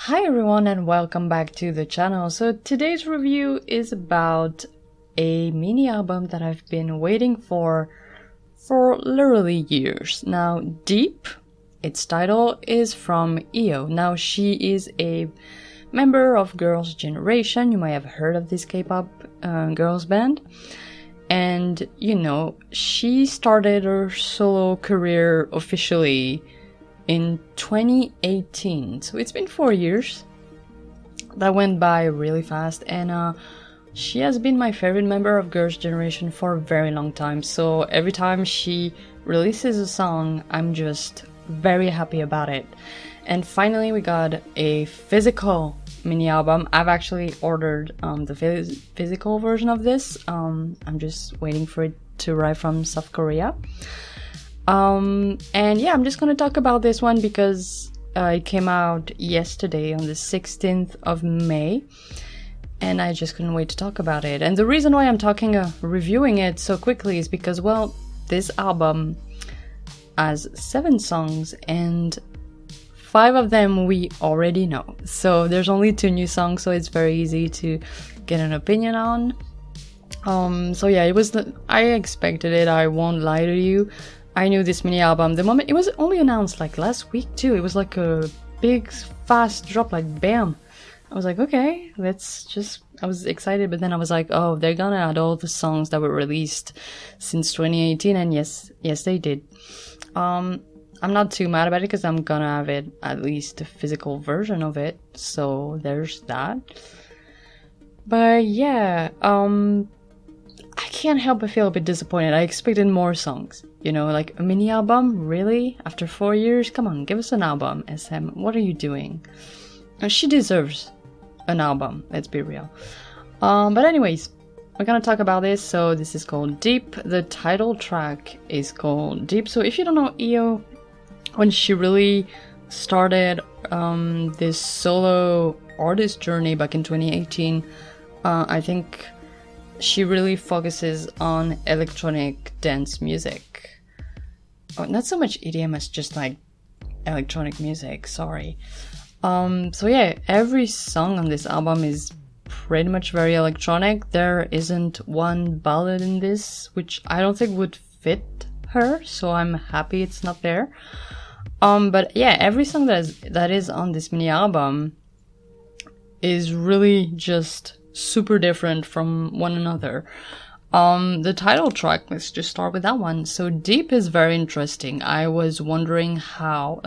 Hi everyone and welcome back to the channel. So today's review is about a mini album that I've been waiting for literally years. Now Deep, its title, is from HYO. Now she is a member of Girls' Generation. You might have heard of this K-pop girls band. And you know, she started her solo career officially in 2018, so it's been 4 years. That went by really fast, and she has been my favorite member of Girls' Generation for a very long time. So every time she releases a song, I'm just very happy about it. And finally we got a physical mini album. I've actually ordered the physical version of this. I'm just waiting for it to arrive from South Korea. And yeah, I'm just gonna talk about this one because it came out yesterday on the 16th of May, and I just couldn't wait to talk about it. And the reason why I'm reviewing it so quickly is because, well, this album has 7 songs and 5 of them we already know. So there's only 2 new songs, so it's very easy to get an opinion on. So yeah, I expected it, I won't lie to you. I knew this mini album the moment it was only announced, like last week too. It was like a big fast drop, like bam. I was like, okay, I was excited, but then I was like, oh, they're gonna add all the songs that were released since 2018, and yes they did. I'm not too mad about it because I'm gonna have it, at least a physical version of it, so there's that. But yeah, I can't help but feel a bit disappointed. I expected more songs. You know, like a mini album? Really? After 4 years? Come on, give us an album, SM. What are you doing? She deserves an album, let's be real. But anyways, we're gonna talk about this. So this is called Deep. The title track is called Deep. So if you don't know HYO, when she really started this solo artist journey back in 2018, I think she really focuses on electronic dance music. Oh, not so much EDM as just like electronic music, sorry. So yeah, every song on this album is pretty much very electronic. There isn't one ballad in this, which I don't think would fit her, so I'm happy it's not there. But yeah, every song that is on this mini album is really just super different from one another. The title track, let's just start with that one. So Deep is very interesting. I was wondering how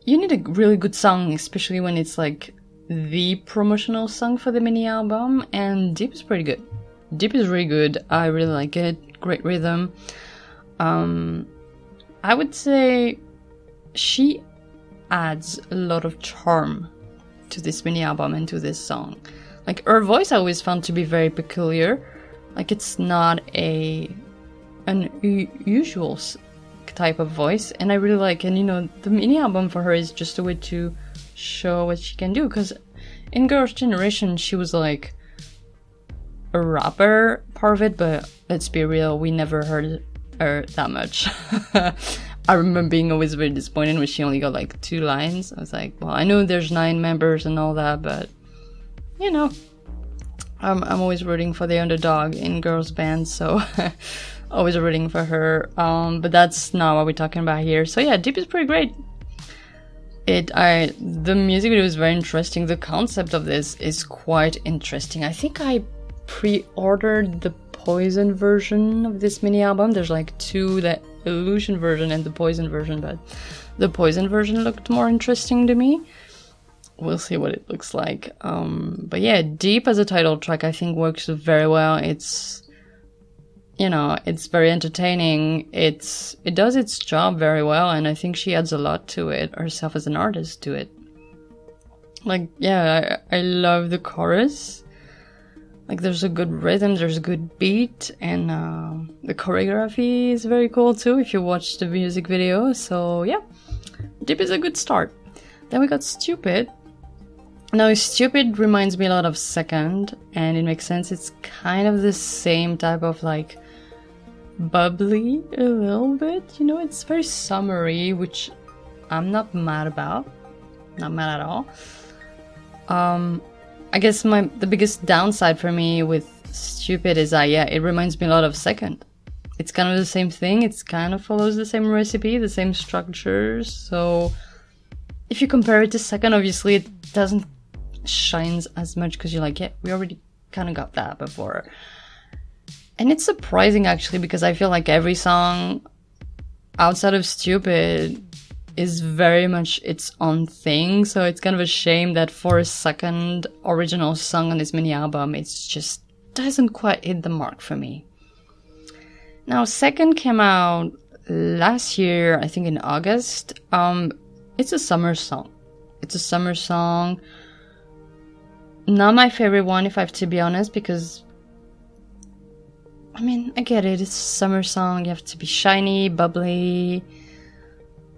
you need a really good song, especially when it's like the promotional song for the mini album, and Deep is pretty good. Deep is really good. I really like it. Great rhythm. I would say she adds a lot of charm to this mini album and to this song. Like, her voice I always found to be very peculiar. Like, it's not an usual type of voice, and I really like. And you know, the mini album for her is just a way to show what she can do, because in Girls' Generation she was like a rapper part of it, but let's be real, we never heard her that much. I remember being always very disappointed when she only got like 2 lines. I was like, well, I know there's 9 members and all that, but you know, I'm always rooting for the underdog in girls' bands, so always rooting for her. But that's not what we're talking about here. So yeah, Deep is pretty great. The music video is very interesting. The concept of this is quite interesting. I think I pre-ordered the Poison version of this mini album. There's like 2, the Illusion version and the Poison version, but the Poison version looked more interesting to me. We'll see what it looks like. But yeah, Deep as a title track I think works very well. It's, you know, it's very entertaining. It does its job very well, and I think she adds a lot to it herself as an artist to it. Like, yeah, I love the chorus. Like, there's a good rhythm, there's a good beat, and the choreography is very cool too if you watch the music video. So yeah, Deep is a good start. Then we got Stupid. Now, Stupid reminds me a lot of Second, and it makes sense. It's kind of the same type of like bubbly a little bit, you know, it's very summery, which I'm not mad about. not mad at all. I guess the biggest downside for me with Stupid is that, yeah, it reminds me a lot of Second. It's kind of the same thing, it kind of follows the same recipe, the same structures, so if you compare it to Second, obviously it doesn't shine as much because you're like, yeah, we already kind of got that before. And it's surprising actually, because I feel like every song outside of Stupid is very much its own thing, so it's kind of a shame that for a second original song on this mini album, it just doesn't quite hit the mark for me. Now, Second came out last year, I think in August. It's a summer song. It's a summer song. Not my favorite one, if I have to be honest, because I mean, I get it, it's a summer song, you have to be shiny, bubbly.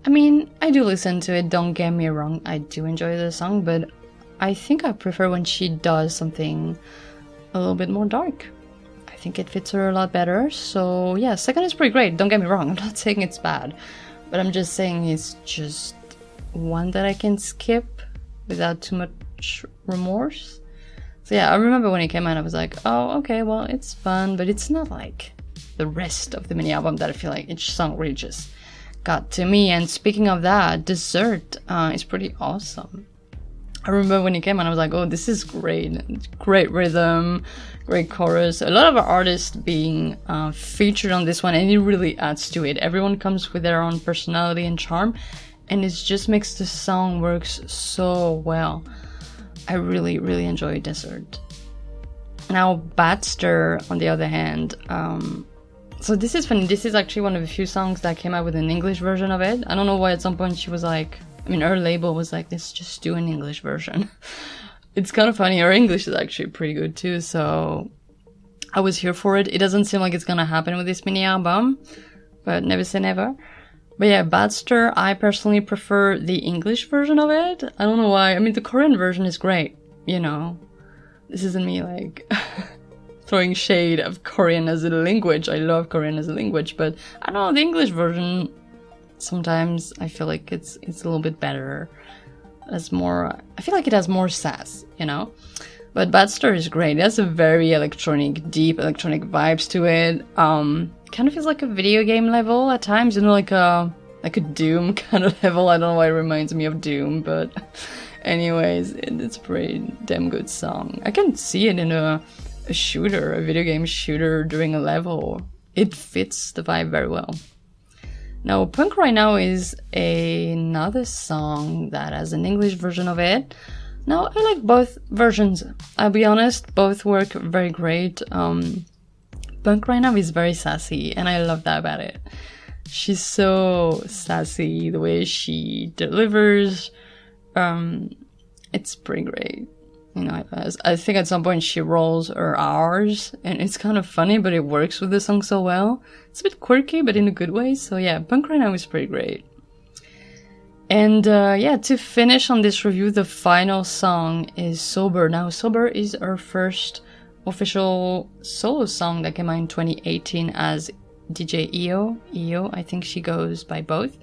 I mean, I do listen to it, don't get me wrong, I do enjoy the song, but I think I prefer when she does something a little bit more dark. I think it fits her a lot better, so yeah, Second is pretty great, don't get me wrong, I'm not saying it's bad, but I'm just saying it's just one that I can skip without too much remorse. So yeah, I remember when it came out, I was like, oh, okay, well, it's fun, but it's not like the rest of the mini album that I feel like each song really just got to me. And speaking of that, Dessert is pretty awesome. I remember when it came out, I was like, oh, this is great. Great rhythm, great chorus. A lot of artists being featured on this one, and it really adds to it. Everyone comes with their own personality and charm, and it just makes the song works so well. I really, really enjoy Dessert. Now, Badster, on the other hand, so this is funny. This is actually one of the few songs that came out with an English version of it. I don't know why at some point she was like, I mean, her label was like, let's just do an English version. It's kind of funny. Her English is actually pretty good too, so I was here for it. It doesn't seem like it's gonna happen with this mini album, but never say never. But yeah, Badster, I personally prefer the English version of it. I don't know why. I mean, the Korean version is great, you know. This isn't me like throwing shade of Korean as a language. I love Korean as a language, but I don't know, the English version, sometimes I feel like it's a little bit better. It's more, I feel like it has more sass, you know? But Badster is great. It has a very electronic, deep electronic vibes to it. Kind of feels like a video game level at times, you know, like a Doom kind of level. I don't know why it reminds me of Doom, but anyways, it's a pretty damn good song. I can see it in a shooter, a video game shooter during a level. It fits the vibe very well. Now, Punk Right Now is another song that has an English version of it. Now, I like both versions. I'll be honest, both work very great. Punk Right Now is very sassy, and I love that about it. She's so sassy, the way she delivers. It's pretty great. You know, I think at some point she rolls her R's, and it's kind of funny, but it works with the song so well. It's a bit quirky, but in a good way. So yeah, Punk Right Now is pretty great. And yeah, to finish on this review, the final song is Sober. Now, Sober is her first official solo song that came out in 2018 as DJ EO. EO, I think she goes by both.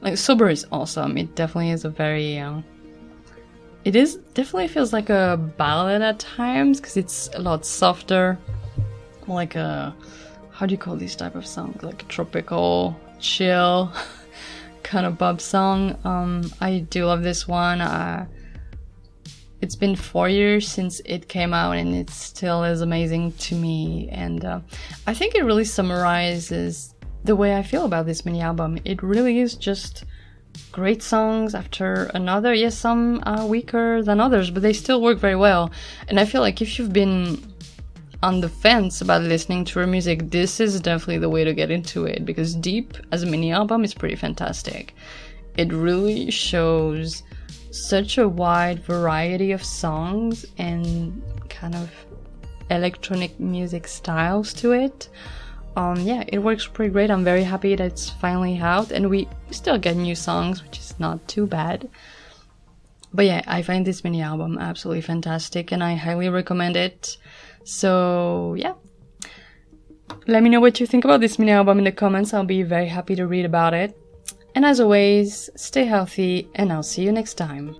Like, Sober is awesome. It definitely is a very... it is definitely feels like a ballad at times, because it's a lot softer. More like a... how do you call these type of songs? Like a tropical, chill... kind of pop song. I do love this one. It's been 4 years since it came out, and it still is amazing to me. And I think it really summarizes the way I feel about this mini album. It really is just great songs after another. Yes, some are weaker than others, but they still work very well. And I feel like if you've been on the fence about listening to her music, this is definitely the way to get into it, because Deep as a mini album is pretty fantastic. It really shows such a wide variety of songs and kind of electronic music styles to it. Yeah, it works pretty great. I'm very happy that it's finally out, and we still get new songs, which is not too bad. But yeah, I find this mini album absolutely fantastic, and I highly recommend it. So yeah, let me know what you think about this mini album in the comments. I'll be very happy to read about it. And as always, stay healthy, and I'll see you next time.